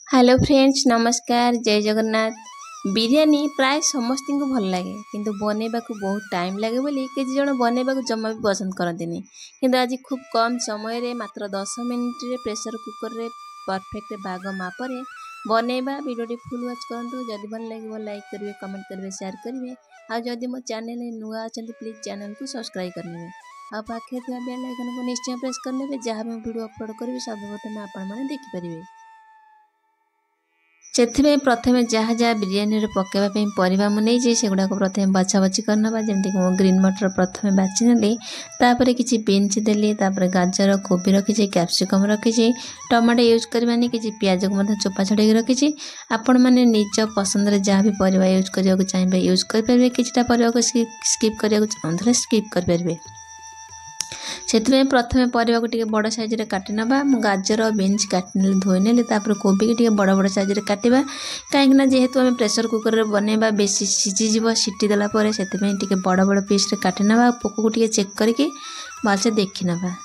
Hello friends नमस्कार जय जगन्नाथ। बिरयानी प्राय समस्त को भल लगे किंतु बनैबा को बहुत टाइम लगे बोली किसी जन बनैबा को जमा भी पसंद करते किंतु आज खूब कम समय रे मात्र 10 मिनिट रे प्रेशर कुकर रे परफेक्ट बाग मापरे बनैबा। वीडियो फुल वॉच करंतु जदि भल लगे लाइक करेंगे कमेंट करेंगे शेयर करेंगे आ जदि मो चैनल नुआ अच्छा प्लीज चैनल को सब्सक्राइब करने आ पाखे बेल आइकन को निश्चय प्रेस करने जहाँ भी वीडियो अपलोड करी सर्वप्रथम आपण मैंने देखिपारे। से प्रथम जहाँ जहाँ बिरियानी पकड़ापी परिवा मुझे से गुड़ाक प्रथम बछा बची करना जमीक मो ग्रीन मटर प्रथम बाची नेली तापर किसी बीन्स देली गाजर कोबी रखी कैप्सिकम रखी टमाटो यूज करवानी किसी पियाज को चोपा छड़े रखी आपण मैंने निज पसंद जहाँ भी परिवा यूज करने चाहिए यूज करेंगे किसी परिवा को स्किप करने चाहूँ स्किप करेंगे। से प्रथम परिवा को बड़ साइज रे काटी नबा गाजर बीन्स काटी धोई नेली कोबी की बड़ बड़ साइज रे काटिबा कहीं जेहेतु आम प्रेसर कुकर रे बनैबा बेसी सीझीज सीटी देला से बड़ बड़ पीस रे काटी नबा पोक को चेक करके भलसे देखी नबा।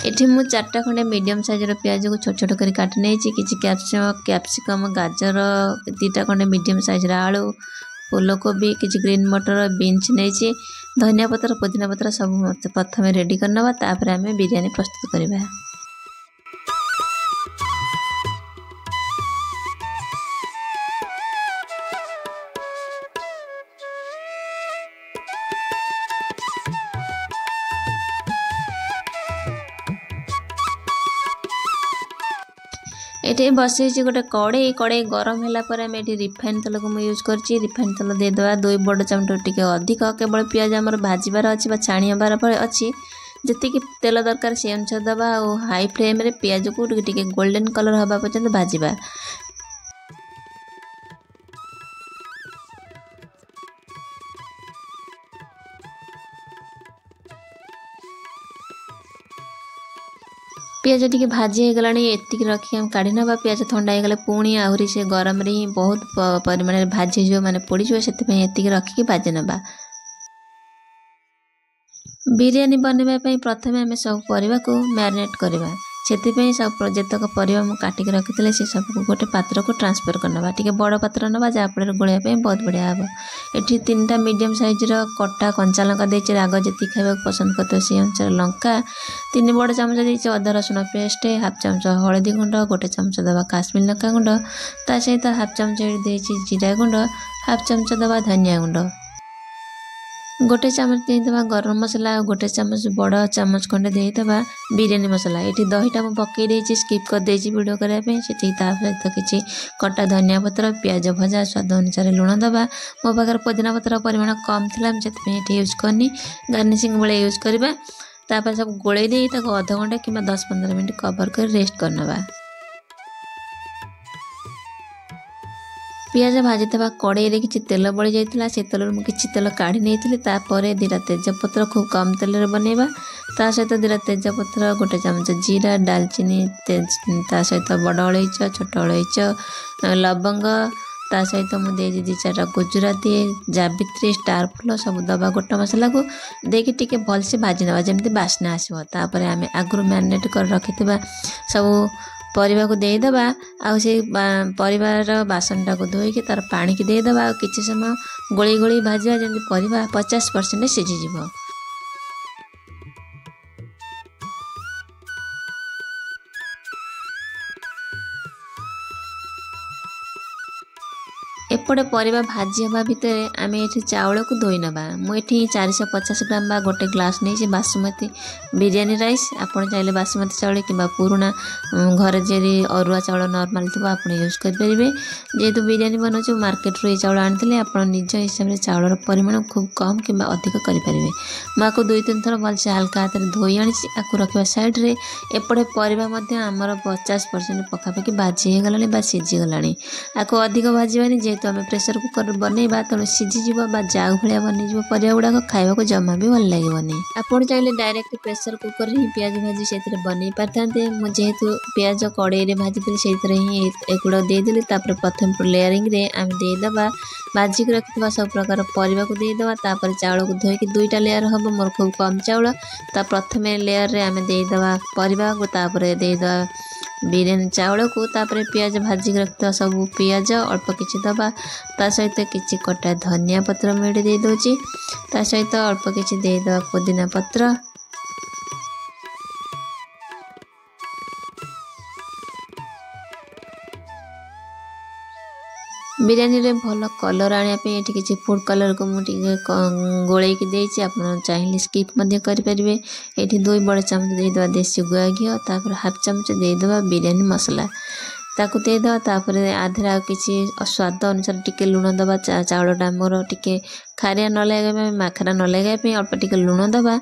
एठी मु 4टा खंडे मीडियम साइज रो प्याज को छोट छोट कर काट नै छी किछि कैप्सिकम गाजर 2टा खंडे मीडियम साइज रो आलू फूलकोबी किछि ग्रीन मटर बीन्स नै छी धनिया पत्र पुदीना पत्र सब प्रथम रेडी करनबा तापर हमें बिरयानी प्रस्तुत करबा। ये बसई गोटे कड़े गरम है रिफाइन तेल को यूज कर रिफाइन तेल देदेवा 2 बड़ चामच टी अधिक केवल पियाज आमर भाजबार अच्छी छाणीबार अच्छी जी तेल दरकार से अनुसार दबा हाई फ्लेम रे पियाज को टी गोल्डन कलर हवा पर्यंत भाजबा। पियाज टी भाजी हो गला एति रखी हम काढ़ी ना पियाज थंडा हो पुणी आहरी से गरम रे ही बहुत परिमाण भाजी जो माने पोड़ी जो से एति रखिकी भाजी नबा। बिरयानी बनवाई प्रथम आम सब परिवा को मैरिनेट करवा से सब जितक परिवा काटिक रखी से सब गोटे पात्र को ट्रांसफर करना टी बड़ पात्र ना जहाँफल गोलियापी बहुत बढ़िया हम। ये 3टा मीडियम साइज कटा कंचा लंका देती राग जी खावा पसंद करते से अनुसार लंका 3 बड़ चामच देती अदा रसुण पेस्ट हाफ चामच हलदी गुंड 1 चामच दबा काश्मीर लंका गुंड ता सहित हाफ चामच देती जीरा गुंड हाफ चामच दबा धनिया गुंड 1 चामच देदेबा गरम मसला 1 चामच बड़ चामच खंडे देदेबा बिरयानी मसला। ये दहीटा मुझे पकई स्किप कर देछि वीडियो करने से सहित किसी कटा धनिया पत्र पियाज भजा स्वाद अनुसार लुण दबा मो पाखे पुदीना पत्र परिमाण कम थी यूज करनी गार्निशिंग बेले यूज करवा तापर सब गोले दे अध घंटे कि 10-15 मिनट कवर कर रेस्ट करनबा। पियाज भाजी कड़े किसी तेल बड़ी जाता से तेल किसी तेल काढ़ी नहीं तापर 2टा तेजपत्र खूब कम तेल रे बनैबा ता सहित 2टा तेजपत्र 1 चामच जीरा डालचीनी ता सहित बड़ अलैच छोट अलैच लवंग ता सहित मुझे 2-4टा गुजराती जावित्री स्टार फूल सब दबा गोटा मसला को देकी टिके भलसे भाजी नवा जमी बास्ना आसो तापर आम आगु मैरिनेट कर रखि सब परिवा को देदेबा आउ से परिवार बासन को धोईकी तार पानी की देदेबा किसी समय गोली गोली भाजवा जमी परिवा 50% सीझीज। एपटे परिवा भाजी हवा भितर आम ये चाउल को धोई नवा मुझे 450 ग्राम बा गोटे ग्लास नहीं बासमती बिरयानी राइस आपड़ चाहिए बासमती चाउल कि पुराना घर जे अरुआ चाउल नॉर्मल थो आप यूज करेंगे जेहेतु बिरयानी बनाऊँ मार्केट रू ये चाउल आनी आप निज हिसाब से चाउलर परिमाण खूब कम कि अधिक करेंगे मुझे 2-3 थर भलसे हल्का हाथ में धोई आनी रखा सैड्रे एपटे परिवा आमर 50% पखापाखि भाजी होगला सीझीगला आपको अधिक भाजवानी जेहेतु आम प्रेसर कुकर बनइबा तेणु सीझीज जाऊ भाया बनीज परिया गुड़ाक खावा जमा भी भल लगे आपड़ चाहिए डायरेक्ट प्रेसर कुकर ही प्याज भाजी से बनई पारते मुझेतु प्याज कड़े भाजी से ही एगुड़ा देदेली प्रथम लेयरिंग रे आम देदेबा भाजिक रखी सब प्रकार परिवा को देदेबा चाउल को धोईकी 2टा लेयर हम मोर खूब कम चाउल प्रथम लेयर रे आम देदेबा परिवा को देदेबा बिरयानी चाउल को पियाज भाजिक रखा सब पियाज अल्प किछि दबा ता सहित किछि कटा धनिया पत्र मुझे दे दूची ता सहित अल्प किछि देदेबा पुदीना पत्र बिरयानी रे भल कलर आने किसी फूड कलर को मुझे गोल देती आप चाहिए स्किप करेंगे ये 2 बड़ चामच देदेबा देसी गुआ घी तापर हाफ चामच देदेबा बिरयानी मसला ताकू देदेबा तापर आधे आ किसी स्वाद अनुसार टिके लुण दबा चाउलटा मोर टिके खारिया न लगे माखरा न लगे अल्प टिके लुण दबा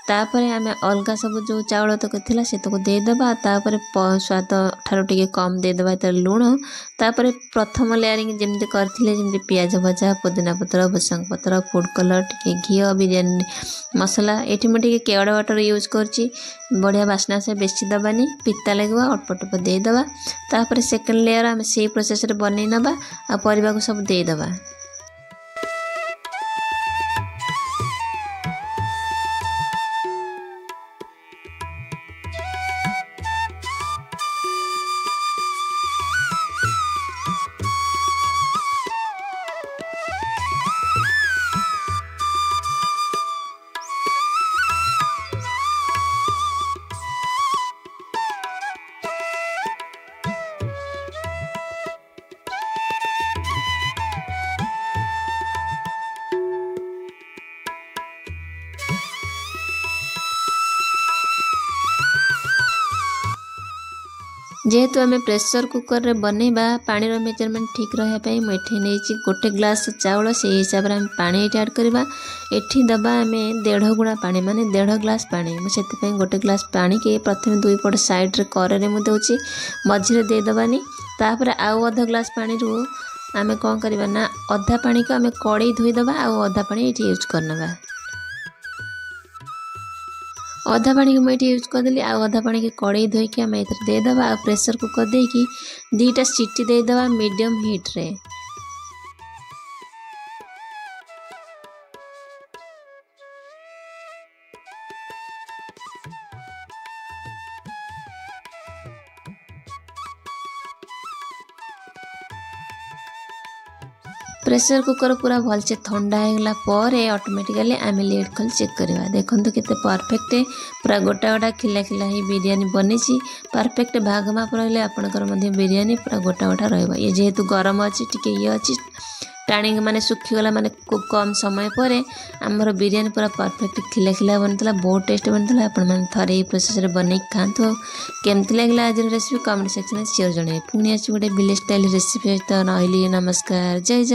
तापर आम अलग सब जो चाउल तक थिला से तक देदेबा तापर स्वाद ठार टिके कम देदेबा तर लुण तापर प्रथम लेयरिंग जमी करथिले जमी पियाज भजा पुदीना पत्र भुसंग पत्र फूड कलर टिके घी बिरयानी मसला ये मुझे केवड़ा वाटर यूज करची बढ़िया बास्ना से बेसी दबानी पिता लगे अल्प टप देदेबा तापर सेकेंड लेयर आम से प्रोसेस रे बनई नबा आ परिवा को सब देदेबा जेहेतु आम प्रेसर कुकर रे बनइबा पानी रो मेजरमेंट ठीक रहा मुझे नहीं गोटे ग्लास चाउल से हिसाब से आम पानी ये ऐड करवा एठी दबा आम 1.5 गुणा पानी माने 1.5 ग्लास पानी मुझे गोटे ग्लास पानी के प्रथम 2 पट साइड रे करे मुझे दूसरी मझे देदेबानी तापर आउ अध ग्लास पानी रू आम कौन करवा ना अधा पानी को आम कड़े धोईदबा आउ अधा पानी ये यूज करनबा अधा पानी को मुझे यूज करदेली आधा पानी के कड़े धोईकी आम एथरे देदेबा आ प्रेसर कुकर देकी 2टा सीटी देदेबा मीडियम हीट रे प्रेसर कुकर पूरा भलसे ठंडा होगला ऑटोमेटिकली आम लिड खोल चेक करवा देखो केते परफेक्ट पूरा गोटा गोटा खिला खिला ही बिरयानी बनी परफेक्ट भाग माप रही आपंकर बिरयानी पूरा गोटा गोटा रही जेहेतु गरम अच्छी टी ये अच्छी टाणी माने सुखीगला माने खूब कम समय पर आमर बिरयानी पूरा परफेक्ट खिला खिला बनता बहुत टेस्ट बनता आपण मैंने थे ये प्रोसेस बन खातु केमती लगे आज रेसिपी कमेंट सेक्शन में शेयर जन पुणी आज गोटे विलेज स्टाइल रेसिपी सहित नमस्कार जय जय।